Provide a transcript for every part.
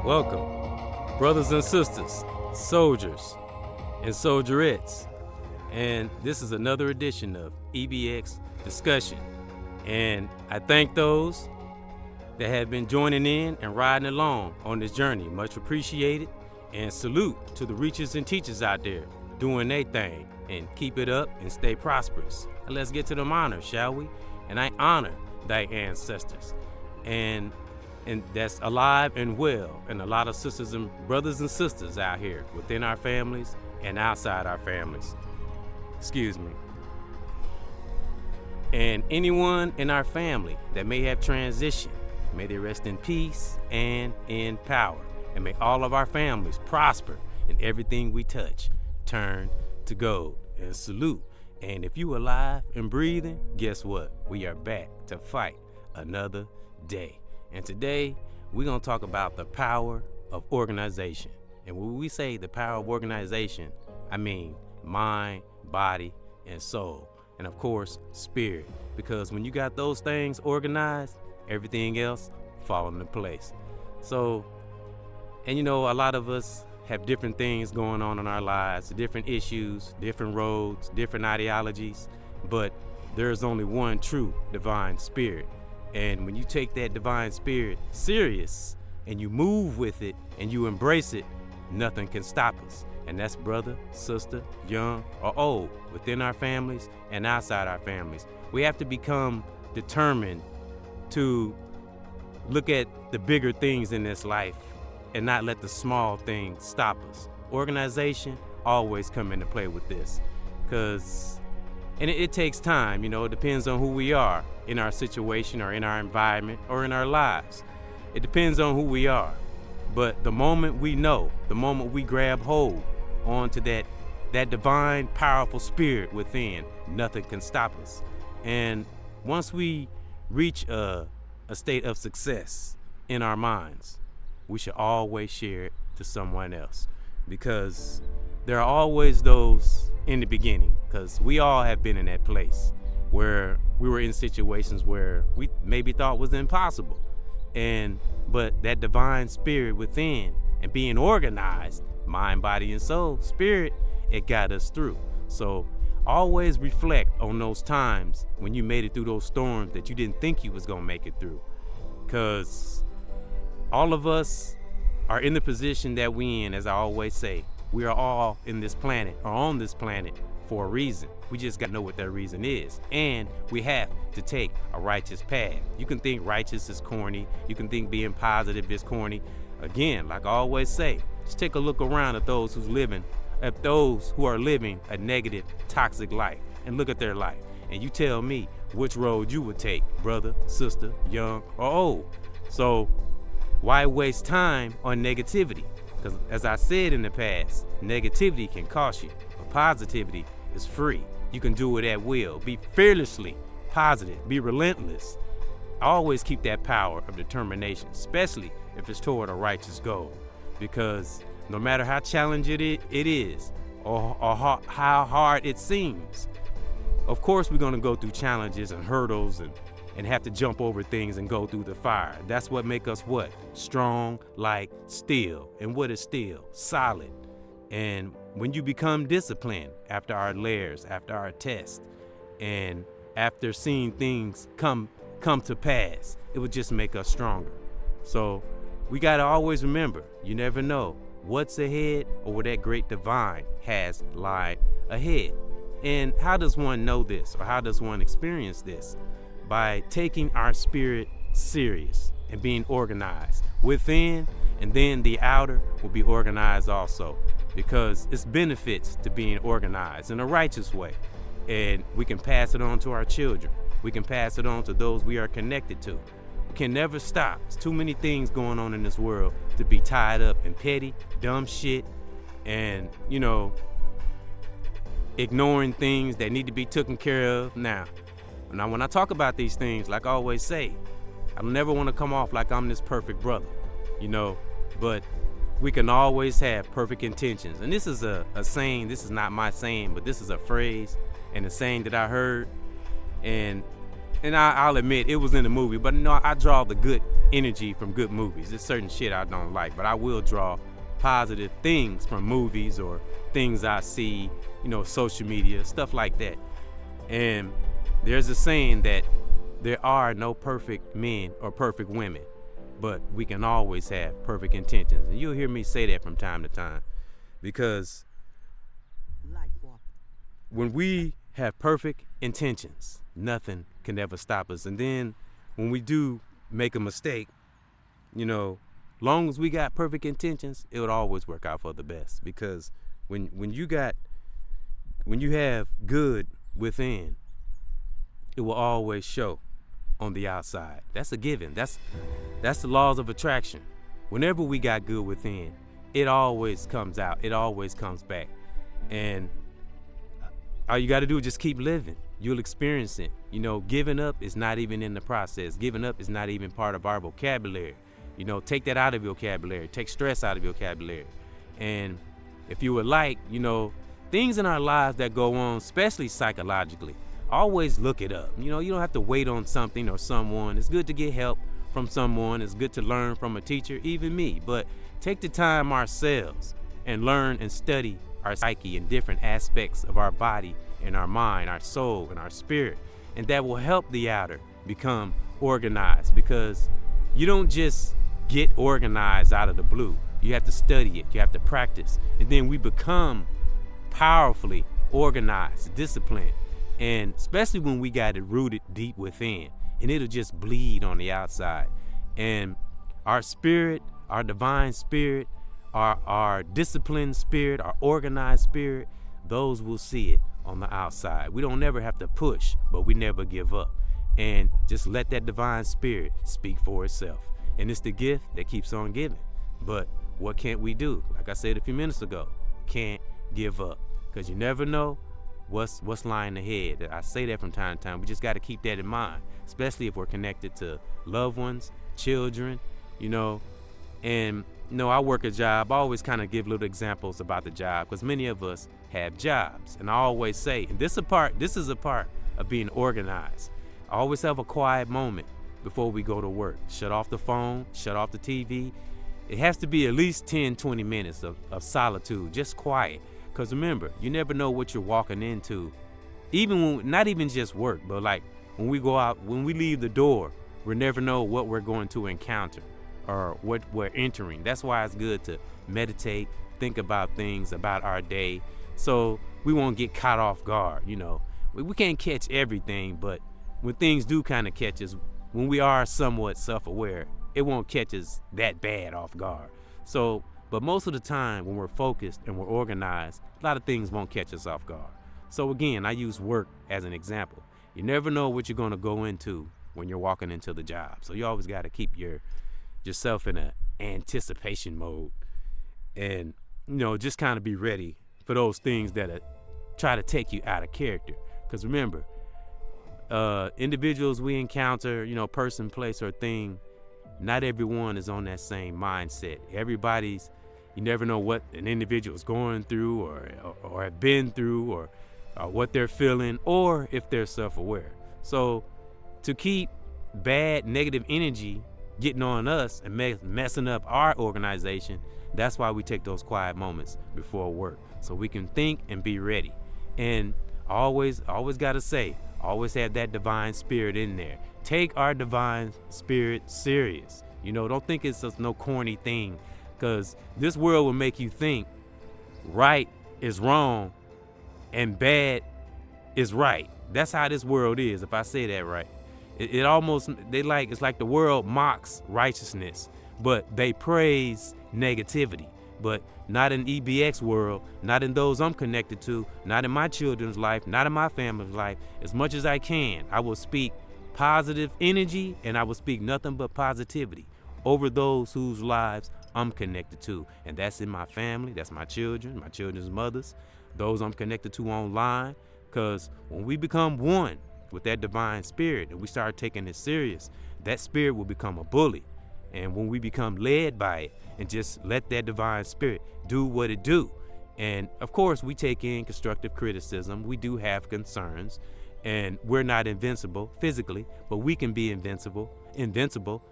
Welcome, brothers and sisters, soldiers and soldierettes. And this is another edition of EBX Discussion. And I thank those that have been joining in and riding along on this journey. Much appreciated. And salute to the reachers and teachers out there doing their thing. And keep it up and stay prosperous. And let's get to them honors, shall we? And I honor thy ancestors. And that's alive and well, and a lot of sisters and brothers and sisters out here within our families and outside our families. Excuse me. And anyone in our family that may have transitioned, may they rest in peace and in power. And may all of our families prosper and everything we touch turn to gold. And salute. And if you alive and breathing, guess what? We are back to fight another day. And today, we're going to talk about the power of organization. And when we say the power of organization, I mean mind, body, and soul. And of course, spirit. Because when you got those things organized, everything else fall into place. So, and you know, a lot of us have different things going on in our lives, different issues, different roads, different ideologies. But there's only one true divine spirit. And when you take that divine spirit serious and you move with it and you embrace it, nothing can stop us. And that's brother, sister, young or old, within our families and outside our families. We have to become determined to look at the bigger things in this life and not let the small things stop us. Organization always come into play with this, and it takes time, you know. It depends on who we are in our situation or in our environment or in our lives. It depends on who we are. But the moment we know, the moment we grab hold onto that divine, powerful spirit within, nothing can stop us. And once we reach a state of success in our minds, we should always share it to someone else. Because there are always those in the beginning, because we all have been in that place where we were in situations where we maybe thought was impossible. But that divine spirit within and being organized, mind, body, and soul, spirit, it got us through. So always reflect on those times when you made it through those storms that you didn't think you was gonna make it through. Because all of us are in the position that we in, as I always say. We are all in this planet, or on this planet, for a reason. We just gotta know what that reason is. And we have to take a righteous path. You can think righteous is corny. You can think being positive is corny. Again, like I always say, just take a look around at those who are living a negative, toxic life, and look at their life. And you tell me which road you would take, brother, sister, young, or old. So why waste time on negativity? Because as I said in the past, negativity can cost you, but positivity is free. You can do it at will. Be fearlessly positive. Be relentless. Always keep that power of determination, especially if it's toward a righteous goal. Because no matter how challenging it is, or how hard it seems, of course we're going to go through challenges and hurdles and have to jump over things and go through the fire. That's what make us what? Strong like steel. And what is steel? Solid. And when you become disciplined after our layers, after our test, and after seeing things come to pass, it would just make us stronger. So we got to always remember, you never know what's ahead or what that great divine has lied ahead. And how does one know this, or how does one experience this? By taking our spirit serious and being organized within, and then the outer will be organized also, because it's benefits to being organized in a righteous way. And we can pass it on to our children. We can pass it on to those we are connected to. We can never stop. There's too many things going on in this world to be tied up in petty, dumb shit, and, you know, ignoring things that need to be taken care of now. Now, when I talk about these things, like I always say, I never want to come off like I'm this perfect brother, you know, but we can always have perfect intentions. And this is a saying, this is not my saying, but this is a phrase and a saying that I heard. And I'll admit it was in the movie, but no, I draw the good energy from good movies. There's certain shit I don't like, but I will draw positive things from movies or things I see, social media, stuff like that. And there's a saying that there are no perfect men or perfect women, but we can always have perfect intentions. And you'll hear me say that from time to time, because when we have perfect intentions, nothing can ever stop us. And then when we do make a mistake, long as we got perfect intentions, it would always work out for the best. Because when you have good within, it will always show on the outside. That's a given. That's the laws of attraction. Whenever we got good within, it always comes out. It always comes back. And all you got to do is just keep living. You'll experience it. Giving up is not even in the process. Giving up is not even part of our vocabulary. Take that out of your vocabulary. Take stress out of your vocabulary. And if you would like, things in our lives that go on, especially psychologically, always look it up. You don't have to wait on something or someone. It's good to get help from someone. It's good to learn from a teacher, even me. But take the time ourselves and learn and study our psyche and different aspects of our body and our mind, our soul and our spirit. And that will help the outer become organized, because you don't just get organized out of the blue. You have to study it. You have to practice. And then we become powerfully organized, disciplined. And especially when we got it rooted deep within, and it'll just bleed on the outside. And our spirit, our divine spirit, our disciplined spirit, our organized spirit, those will see it on the outside. We don't never have to push, but we never give up. And just let that divine spirit speak for itself. And it's the gift that keeps on giving. But what can't we do? Like I said a few minutes ago, can't give up. Because you never know what's lying ahead. I say that from time to time. We just got to keep that in mind, especially if we're connected to loved ones, children, And I work a job. I always kind of give little examples about the job, because many of us have jobs. And I always say, and this is a part of being organized. I always have a quiet moment before we go to work. Shut off the phone, shut off the TV. It has to be at least 10, 20 minutes of solitude, just quiet. Because remember, you never know what you're walking into. Even when, not even just work, but like when we go out, when we leave the door, we never know what we're going to encounter or what we're entering. That's why it's good to meditate, think about things, about our day, so we won't get caught off guard. We can't catch everything, but when things do kind of catch us, when we are somewhat self-aware, it won't catch us that bad off guard. But most of the time when we're focused and we're organized, a lot of things won't catch us off guard. So again, I use work as an example. You never know what you're going to go into when you're walking into the job. So you always got to keep yourself in an anticipation mode, and just kind of be ready for those things that try to take you out of character. Because remember, individuals we encounter, person, place, or thing, not everyone is on that same mindset. You never know what an individual is going through or have been through, or what they're feeling, or if they're self-aware. So to keep bad, negative energy getting on us and messing up our organization, that's why we take those quiet moments before work, so we can think and be ready. And always got to say, always have that divine spirit in there. Take our divine spirit serious. Don't think it's just no corny thing, because this world will make you think right is wrong and bad is right. That's how this world is, if I say that right. It's like the world mocks righteousness, but they praise negativity. But not in EBX world, not in those I'm connected to, not in my children's life, not in my family's life. As much as I can, I will speak positive energy, and I will speak nothing but positivity over those whose lives I'm connected to. And that's in my family, that's my children, my children's mothers, those I'm connected to online. Because when we become one with that divine spirit and we start taking it serious, that spirit will become a bully. And when we become led by it and just let that divine spirit do what it do. And of course, we take in constructive criticism. We do have concerns, and we're not invincible physically, but we can be invincible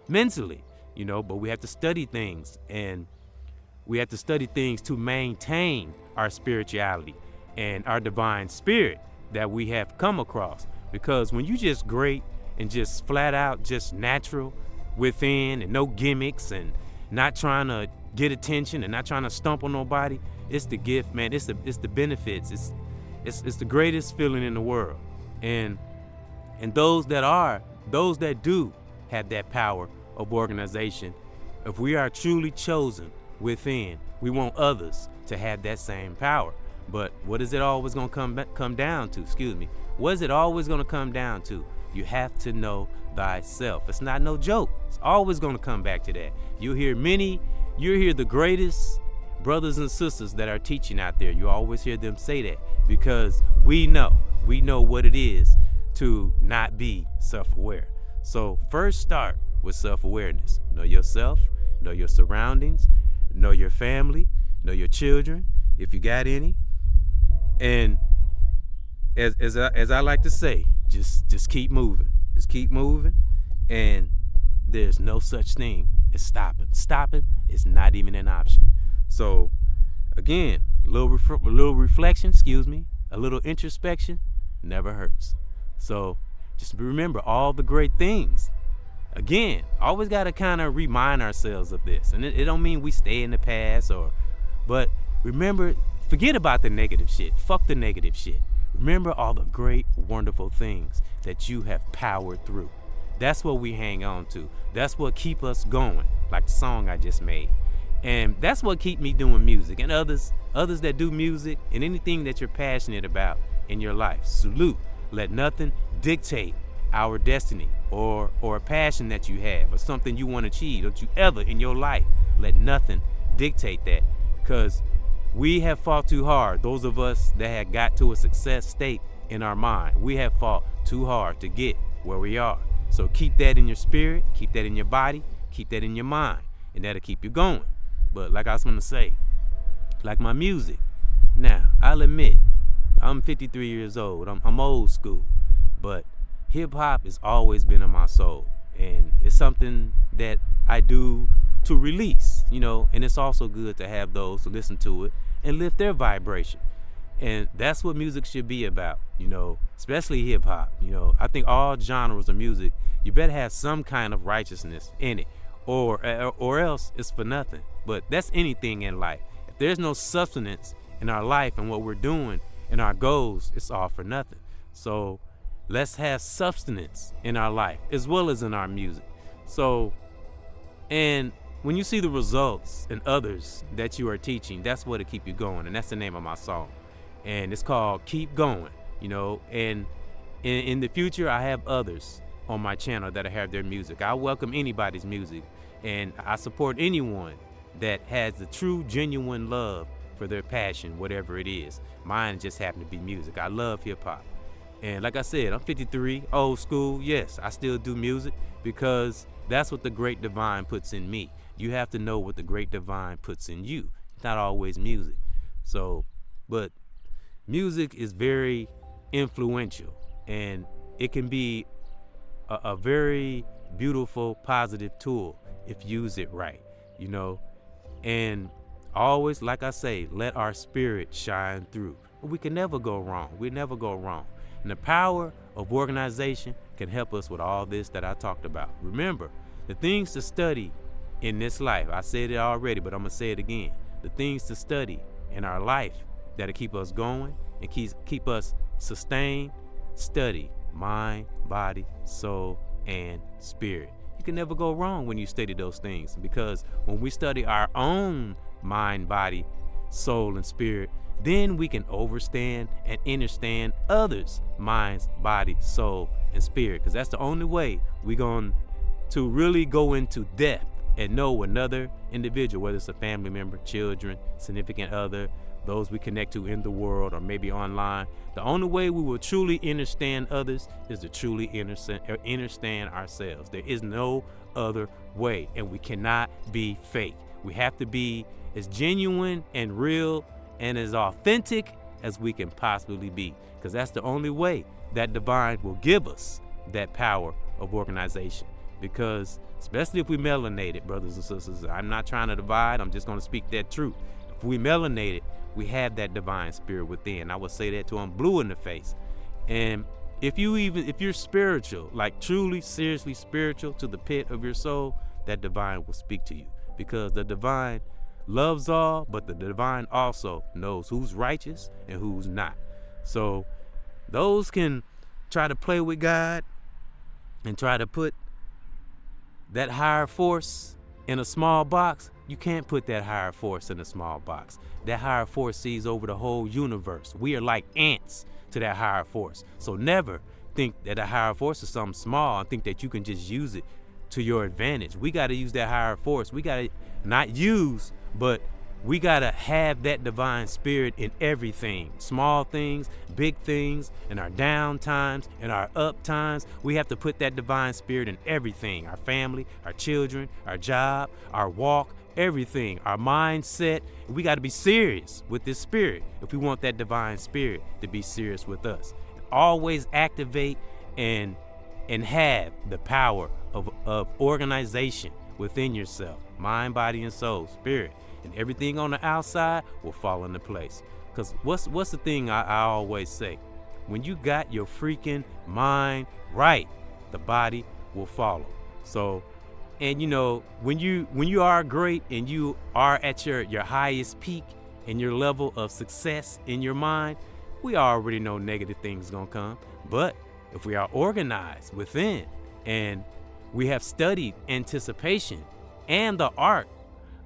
mentally. but we have to study things, and we have to study things to maintain our spirituality and our divine spirit that we have come across. Because when you just great and just flat out just natural within and no gimmicks and not trying to get attention and not trying to stump on nobody, it's the gift, man. It's the benefits. It's the greatest feeling in the world. And those that do have that power of organization, if we are truly chosen within, we want others to have that same power. But what is it always going to come down to? What is it always going to come down to? You have to know thyself. It's not no joke. It's always going to come back to that. You'll hear the greatest brothers and sisters that are teaching out there. You always hear them say that, because we know what it is to not be self-aware. So first start with self-awareness. Know yourself, know your surroundings, know your family, know your children, if you got any. And as I like to say, just keep moving. Just keep moving. And there's no such thing as stopping. Stopping is not even an option. So again, a little reflection, a little introspection never hurts. So just remember all the great things. Again, always got to kind of remind ourselves of this. And it don't mean we stay in the past, but remember, forget about the negative shit. Fuck the negative shit. Remember all the great, wonderful things that you have powered through. That's what we hang on to. That's what keep us going, like the song I just made. And that's what keep me doing music. And others that do music and anything that you're passionate about in your life, salute. Let nothing dictate our destiny or a passion that you have or something you want to achieve. Don't you ever in your life let nothing dictate that, because we have fought too hard. Those of us that had got to a success state in our mind, we have fought too hard to get where we are. So keep that in your spirit, keep that in your body, keep that in your mind, and that'll keep you going. But like I was gonna say, like my music, now I'll admit I'm 53 years old. I'm old school, but hip hop has always been in my soul, and it's something that I do to release, and it's also good to have those to listen to it and lift their vibration. And that's what music should be about, especially hip hop. I think all genres of music, you better have some kind of righteousness in it, or else it's for nothing. But that's anything in life. If there's no substance in our life and what we're doing and our goals, it's all for nothing. So let's have substance in our life as well as in our music. So, and when you see the results in others that you are teaching, that's what'll keep you going. And that's the name of my song. And it's called Keep Going, and in the future, I have others on my channel that have their music. I welcome anybody's music, and I support anyone that has the true, genuine love for their passion, whatever it is. Mine just happen to be music. I love hip hop. And like I said, I'm 53, old school. Yes, I still do music because that's what the great divine puts in me. You have to know what the great divine puts in you. It's not always music. So, but music is very influential, and it can be a very beautiful, positive tool if used it right, and always, like I say, let our spirit shine through. We can never go wrong. We never go wrong. And the power of organization can help us with all this that I talked about. Remember, the things to study in this life, I said it already, but I'm going to say it again. The things to study in our life that'll keep us going and keep us sustained, study mind, body, soul, and spirit. You can never go wrong when you study those things, because when we study our own mind, body, soul, and spirit, then we can understand and understand others' minds, body, soul, and spirit, because that's the only way we're going to really go into depth and know another individual, whether it's a family member, children, significant other, those we connect to in the world or maybe online. The only way we will truly understand others is to truly understand ourselves. There is no other way, and we cannot be fake. We have to be as genuine and real and as authentic as we can possibly be, because that's the only way that divine will give us that power of organization. because especially if we melanated, brothers and sisters, I'm not trying to divide, I'm just going to speak that truth. If we melanated, we have that divine spirit within. I would say that till I'm blue in the face. And if you're spiritual, like truly, seriously spiritual to the pit of your soul, that divine will speak to you, because the divine loves all, but the divine also knows who's righteous and who's not. So those can try to play with God and try to put that higher force in a small box. You can't put that higher force in a small box. That higher force sees over the whole universe. We are like ants to that higher force. So never think that a higher force is something small and think that you can just use it to your advantage. We got to use that higher force. We got to not use, but we got to have that divine spirit in everything. Small things, big things, in our down times, in our up times. We have to put that divine spirit in everything. Our family, our children, our job, our walk, everything, our mindset. We got to be serious with this spirit if we want that divine spirit to be serious with us. Always activate and have the power of organization within yourself, mind, body, and soul, spirit. And everything on the outside will fall into place. Because what's the thing I always say? When you got your freaking mind right, the body will follow. So, and you know, when you are great and you are at your highest peak and your level of success in your mind, we already know negative things gonna come. But if we are organized within and we have studied anticipation and the art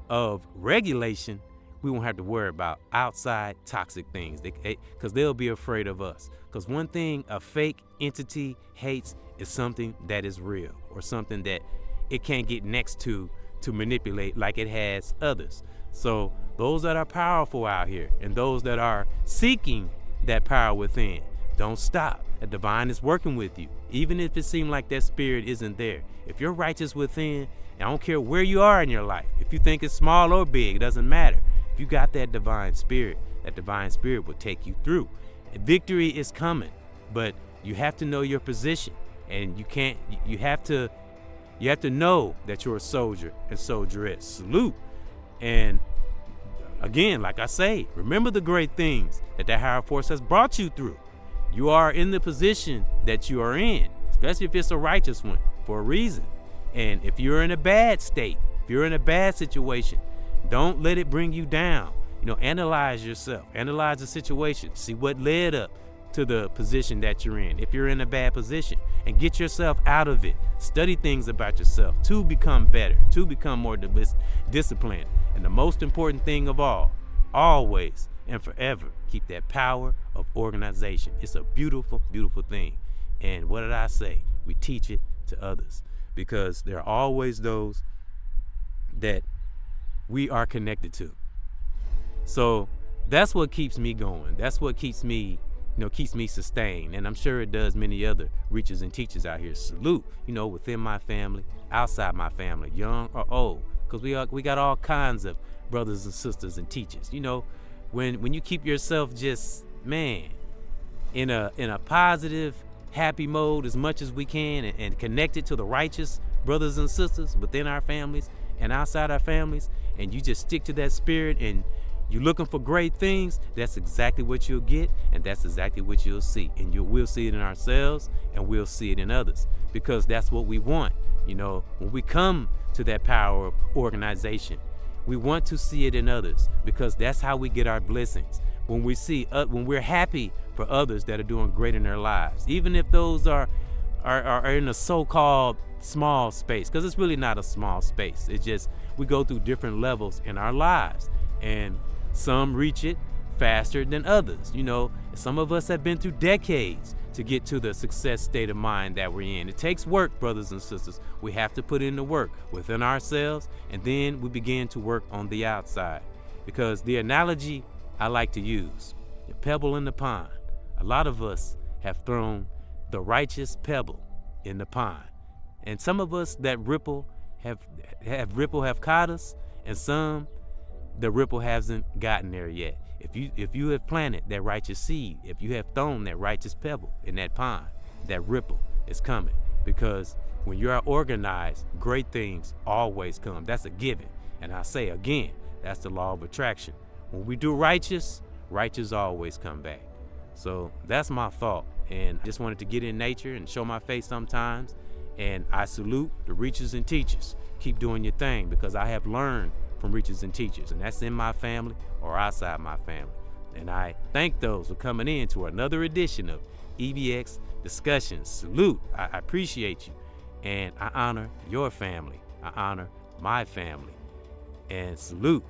of regulation, we won't have to worry about outside toxic things, because they'll be afraid of us. Because one thing a fake entity hates is something that is real, or something that it can't get next to manipulate like it has others. So those that are powerful out here and those that are seeking that power within, don't stop. The divine is working with you, even if it seems like that spirit isn't there. If you're righteous within, and I don't care where you are in your life, if you think it's small or big, it doesn't matter. If you got that divine spirit will take you through. And victory is coming, but you have to know your position, and you have to know that you're a soldier and soldieress. Salute. And again, like I say, remember the great things that higher force has brought you through. You are in the position that you are in, especially if it's a righteous one, for a reason. And if you're in a bad state, if you're in a bad situation, don't let it bring you down. You know, analyze yourself, analyze the situation, see what led up to the position that you're in. If you're in a bad position, and get yourself out of it. Study things about yourself to become better, to become more disciplined. And the most important thing of all, always and forever, keep that power of organization. It's a beautiful, beautiful thing. And what did I say? We teach it to others, because there are always those that we are connected to. So that's what keeps me going. That's what keeps me, keeps me sustained. And I'm sure it does many other reachers and teachers out here. Salute, within my family, outside my family, young or old, because we got all kinds of brothers and sisters and teachers. When you keep yourself just, in a positive, happy mode as much as we can, and connected to the righteous brothers and sisters within our families and outside our families, and you just stick to that spirit and you're looking for great things, that's exactly what you'll get, and that's exactly what you'll see. And we'll see it in ourselves, and we'll see it in others, because that's what we want. When we come to that power of organization, we want to see it in others, because that's how we get our blessings. When we're happy for others that are doing great in their lives, even if those are in a so-called small space, because it's really not a small space. It's just we go through different levels in our lives, and some reach it faster than others. Some of us have been through decades to get to the success state of mind that we're in. It takes work, brothers and sisters. We have to put in the work within ourselves, and then we begin to work on the outside. Because the analogy I like to use, the pebble in the pond. A lot of us have thrown the righteous pebble in the pond, and some of us, that ripple have caught us, and some the ripple hasn't gotten there yet. If you have planted that righteous seed, if you have thrown that righteous pebble in that pond, that ripple is coming, because When you are organized, great things always come. That's a given. And I say again, that's the law of attraction. When we do righteous, righteous always come back. So that's my thought. And I just wanted to get in nature and show my face sometimes. And I salute the reachers and teachers. Keep doing your thing, because I have learned from reachers and teachers, and that's in my family or outside my family. And I thank those for coming in to another edition of EBX Discussions. Salute. I appreciate you. And I honor your family. I honor my family. And salute.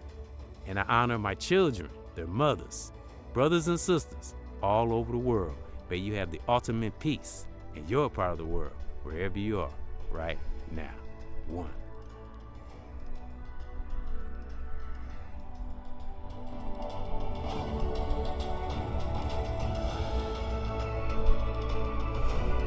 And I honor my children, their mothers, brothers and sisters all over the world. May you have the ultimate peace in your part of the world, wherever you are right now. One.